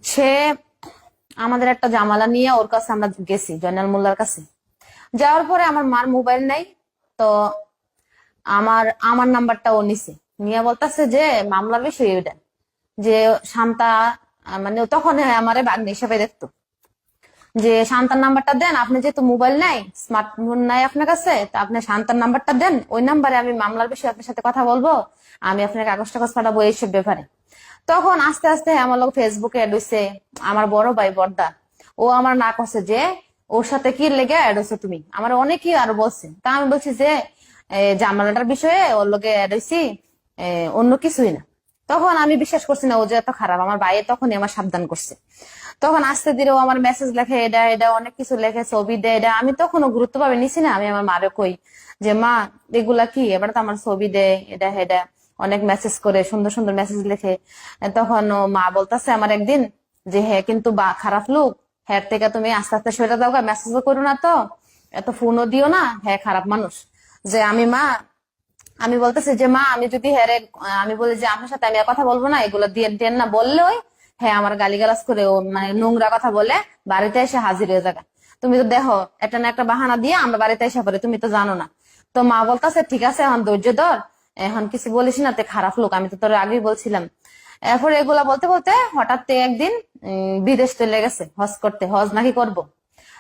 সে আমাদের একটা জামালা নিয়ে ওর কাছে আমরা গেছি, জয়নাল মোল্লার কাছে। যাওয়ার পরে আমার মার মোবাইল নাই, তো আমার আমার নাম্বারটা ও নিছে, নিয়ে বলতেছে যে মামলার বিষয় এটা, যে শান্তা, মানে তখন আমারে বাগ্নি হিসাবে দেখতো, যে শান্তার নাম্বারটা দেন, আপনি যেহেতু মোবাইল নাই, স্মার্টফোন নাই আপনার কাছে, তা আপনি শান্তার নাম্বারটা দেন, ওই নাম্বারে আমি মামলার বিষয়ে আপনার সাথে কথা বলবো, আমি আপনার কাগজ টাগজ পাঠাবো এইসব ব্যাপারে। তখন আস্তে আস্তে আমার লোক ফেসবুকে অ্যাড হইছে, আমার বড় ভাই বড়দা, ও আমার না করছে যে ওর সাথে কি লেগে অ্যাড হইছো তুমি, আমার অনেকেই আরো বলছে। তা আমি বলছি যে জামালাটার বিষয়ে ওর লোকে অ্যাড হইছি, অন্য কিছুই না। তখন আমি বিশ্বাস করছি না ও যে এত খারাপ, আমার ভাই তখনই আমার সাবধান করছে। তখন আস্তে ধীরে ও আমার মেসেজ লেখে, এটা এটা অনেক কিছু লেখে, ছবি দেয়, এটা আমি তখনও গুরুত্ব ভাবে নিছি না। আমি আমার মারে কই যে মা এগুলা কি, এবার তো আমার ছবি দেয়, এটা এটা অনেক মেসেজ করে, সুন্দর সুন্দর মেসেজ লেখে। তখন ও মা বলতেছে আমার একদিন যে হ্যাঁ কিন্তু বা খারাপ লোক, হ্যাঁ থেকে তুমি আস্তে আস্তে সরে দাও, মেসেজও করো না, তো এত ফোনও দিও না, হ্যাঁ খারাপ মানুষ। যে আমি বলতেছি যে মা আমি যদি হ্যাঁ আমি বলি যে আপনার সাথে আমি আর কথা বলবো না, এগুলো দিয়ে দেন না বললে ওই হ্যাঁ আমার গালিগালাজ করে, ও মানে নোংরা কথা বলে বাড়িতে এসে হাজির হয়ে যাবে। তুমি তো দেখো একটা না একটা বাহানা দিয়ে আমরা বাড়িতে এসে পড়ে, তুমি তো জানো না। তো মা বলতেছে ঠিক আছে এখন ধৈর্য ধর, এখন কিছু বলিস না, তে খারাপ লোক, আমি তো তোর আগেই বলছিলাম। এরপরে এগুলা বলতে বলতে হঠাৎ একদিন বিদেশ চলে গেছে হজ করতে, হজ নাকি করব।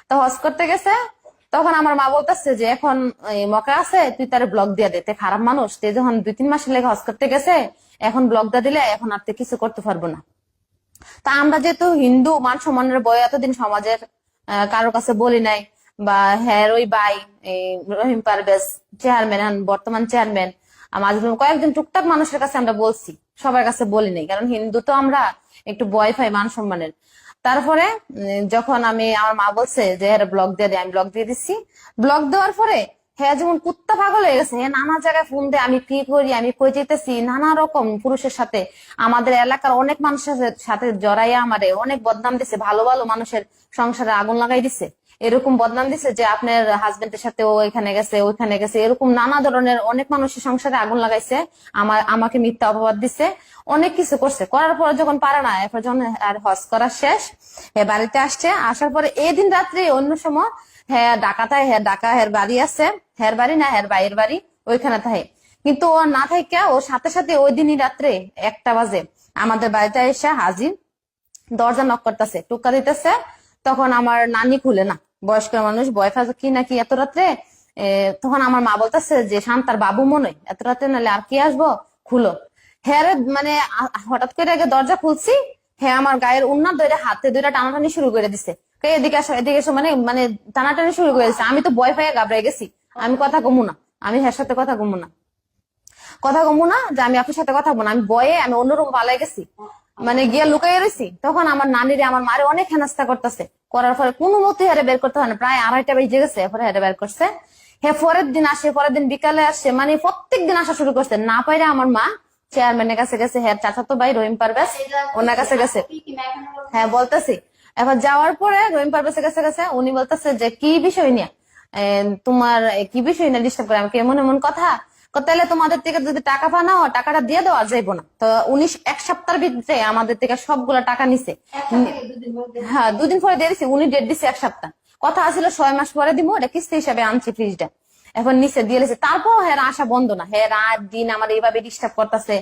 তো হজ করতে গেছে, তখন আমার মা বলতেছে যে এখন মকা আছে, তুই তার ব্লক দিয়ে দে, তে খারাপ মানুষ, তে যখন 2-3 মাসের লেগে হজ করতে গেছে, এখন ব্লক দিয়ে দিলে এখন আর কিছু করতে পারবো না। তা আমরা যেহেতু হিন্দু, মান সম্মানের বই এতদিন সমাজের কারো কাছে বলি নাই, বা হ্যাঁ ওই ভাই রহিম পারভেজ চেয়ারম্যান, বর্তমান চেয়ারম্যান, মাঝে কয়েকজন টুকটাক মানুষের কাছে আমরা বলছি, সবার কাছে বলি নাই, কারণ হিন্দু তো আমরা একটু ভয় পাই মান সম্মানের। তারপরে যখন আমার মা বলছে যে হ্যাঁ ব্লক দিয়ে দেয়, আমি ব্লক দিয়ে দিচ্ছি। ব্লক দেওয়ার পরে হ্যাঁ যেমন কুত্তা পাগল হয়ে গেছে, হ্যাঁ নানা জায়গায় ফোন দেয়, আমি কি করি, আমি কই যেতেছি, নানা রকম পুরুষের সাথে, আমাদের এলাকার অনেক মানুষের সাথে জড়াইয়া আমারে অনেক বদনাম দিছে, ভালো ভালো মানুষের সংসারে আগুন লাগাই দিছে, এরকম বদনাম দিছে যে আপনার হাজবেন্ডের সাথে ও এখানে গেছে ওইখানে গেছে, এরকম নানা ধরনের অনেক মানুষের সংসারে আগুন লাগাইছে, আমাকে মিথ্যা অপবাদ দিছে, অনেক কিছু করছে। করার পর যখন পারে না, এরপর যখন আর হজ করা শেষ, বাড়িতে আসছে, আসার পরে এই দিন রাত্রে অন্য সময় হ্যাঁ ডাকাতায়, হ্যাঁ ডাকা হের বাড়ি আছে, হের বাড়ি না হের বাইরের বাড়ি ওইখানে থাকে, কিন্তু ও না থাকে, ওর সাথে সাথে ওই দিনই রাত্রে 1টা বাজে আমাদের বাড়িতে এসে হাজির, দরজা নক করতেছে, টুকা দিতেছে। তখন আমার নানি খুলে না, বয়স্ক মানুষ, ভয় ফাজ কি নাকি এত রাত্রে। তখন আমার মা বলতেছে যে শান্তার বাবু মনে হয়, এত রাত্রে নাহলে আর কি আসবো, খুলো। হ্যাঁ মানে হঠাৎ করে আগে দরজা খুলছি, হ্যাঁ আমার গায়ের উন্নার ধরে হাতে ধরে টানাটানি শুরু করে দিছে, এদিকে আসো এদিকে এসো, মানে মানে টানাটানি শুরু করে দিচ্ছে। আমি তো ভয় পাইয়া ঘাবড়ে গেছি, আমি কথা কমু না, আমি হ্যার সাথে কথা কমু না যে আমি আপনার সাথে কথা বলবো না, আমি ভয়ে আমি অন্যরকম পালাই গেছি, মানে গিয়ে লুকাইয়া রয়েছি। তখন আমার নানিরে আমার মারে অনেক হেনস্থা করতেছে, করার পরে কোনো মতে হেরে বের করতে হয় না, প্রায় 2:30 বেজে গেছে, এরপরে হেরে বের করছে। হ্যাঁ পরের দিন আসে, পরের দিন বিকালে আসছে, মানে প্রত্যেক দিন আসা শুরু করছে। না পাইরে আমার মা চেয়ারম্যানের কাছে গেছে, হ্যাঁ চাচাতো ভাই রহিম পারভেজ ওনার কাছে গেছে, হ্যাঁ বলতেছি। এবার যাওয়ার পরে রহিম পারভেজের কাছে গেছে, উনি বলতেছে যে কি বিষয় নিয়ে তোমার, কি বিষয় নিয়ে ডিস্টার্ব করে আমাকে, এমন এমন কথা। তাহলে তোমাদের থেকে যদি টাকা পানো, টাকাটা দিয়ে দেওয়া যাইবো না। তো উনি 1 সপ্তাহের ভিতরে আমাদের থেকে সবগুলা টাকা নিছে। হ্যাঁ 2 দিন পরে দিয়ে দিছে, উনি ডেট দিছে 1 সপ্তাহ, কথা আছিল 6 মাস পরে দিব, এটা কিস্তি হিসাবে আনছি ফ্রিজটা। এখন নিচে দিয়ে দিয়েছে, তারপর হ্যাঁ আসা বন্ধ না, হ্যাঁ রাত দিন আমার এইভাবে ডিস্টার্ব করতেছে,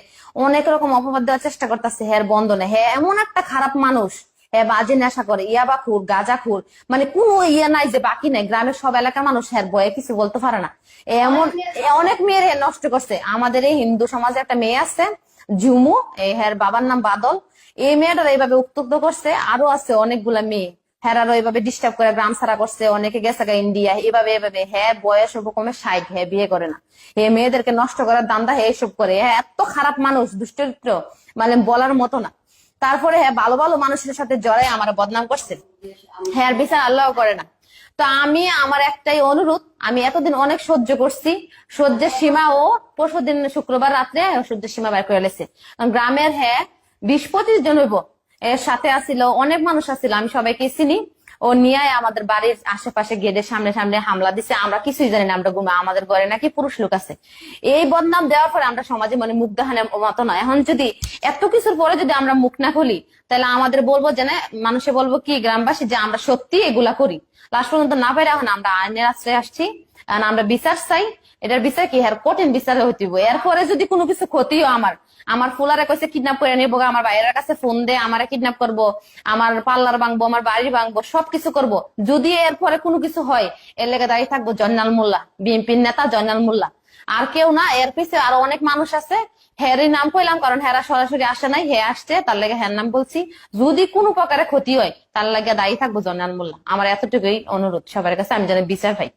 অনেক রকম অপবাদ দেওয়ার চেষ্টা করতেছে, হ্যাঁ বন্ধ না। হ্যাঁ এমন একটা খারাপ মানুষ, হ্যাঁ বাজে নেশা করে, ইয়াবাখুর গাঁজাখুর, মানে কোনো ইয়ে নাই যে বাকি নাই, গ্রামের সব এলাকার মানুষ হ্যাঁ বয়ে কিছু বলতে পারে না। এমন অনেক মেয়ের হ্যাঁ নষ্ট করছে। আমাদের এই হিন্দু সমাজে একটা মেয়ে আছে ঝুমু, এই হ্যাঁ বাবার নাম বাদল, এই মেয়েটার এইভাবে উত্তক্ত করছে, আরো আছে অনেকগুলা মেয়ে হেরারও এইভাবে ডিস্টার্ব করে, গ্রাম ছাড়া করছে, অনেকে গেছে ইন্ডিয়া, এভাবে এভাবে। হ্যাঁ বয়স কমে 60, হ্যাঁ বিয়ে করে না, হ্যাঁ মেয়েদেরকে নষ্ট করার দান্দা হ্যাঁ এইসব করে, হ্যাঁ এত খারাপ মানুষ, দুশ্চরিত্র, মানে বলার মতো না। তারপরে হ্যাঁ ভালো ভালো মানুষের সাথে জড়াই আমার বদনাম করছে, হ্যাঁ আর বিচার আল্লাহ করে না। তো আমার একটাই অনুরোধ, আমি এতদিন অনেক সহ্য করছি, সহ্যের সীমা ও পরশুদিন শুক্রবার রাত্রে সহ্যের সীমা বের করে লেছে। গ্রামের হ্যাঁ 20-25 জন হইব, এর সাথে আসিল অনেক মানুষ আসিল, আমি সবাইকে চিনি। ও নিয়ে আমাদের বাড়ির আশেপাশে গেটের সামনে সামনে হামলা দিছে, আমরা কিছুই জানি না, আমরা ঘুমা, আমাদের ঘরে নাকি পুরুষ লোক আছে। এই বদনাম দেওয়ার পরে আমরা সমাজে মানে মুখ দেখানোর মতো নয়। এখন যদি এত কিছুর পরে যদি আমরা মুখ না খুলি, তাহলে আমাদের বলবো যে না, মানুষে বলবো কি গ্রামবাসী যে আমরা সত্যি এগুলা করি। লাস্ট পর্যন্ত না পারে এখন আমরা আইনের আশ্রয় আসছি, এখন আমরা বিচার চাই। এটার বিচার কি হ্যাঁ কঠিন বিচার হইব। এরপরে যদি কোনো কিছু ক্ষতিও আমার ফুলারে কইছে কিডন্যাপ করে নিবো, আমার বাইরের কাছে ফোন দে আমারে কিডন্যাপ করবো, আমার পার্লার ভাঙবো, আমার বাড়ি ভাঙবো, সবকিছু করব। যদি এরপরে কোনো কিছু হয়, এর লেগে দাঁড়িয়ে থাকবো জয়নাল মোল্লা, বিএনপির নেতা জয়নাল মোল্লা, আর কেউ না। এর পিছে আরো অনেক মানুষ আছে, হেরই নাম কইলাম কারণ হেরা সরাসরি আসে নাই, হে আসছে তার লেগে হের নাম বলছি। যদি কোনো প্রকারে ক্ষতি হয় তার লাগে দায়ী থাকবো জয়নাল মোল্লা। আমার এতটুকুই অনুরোধ সবার কাছে, আমি যেন বিচার পাই।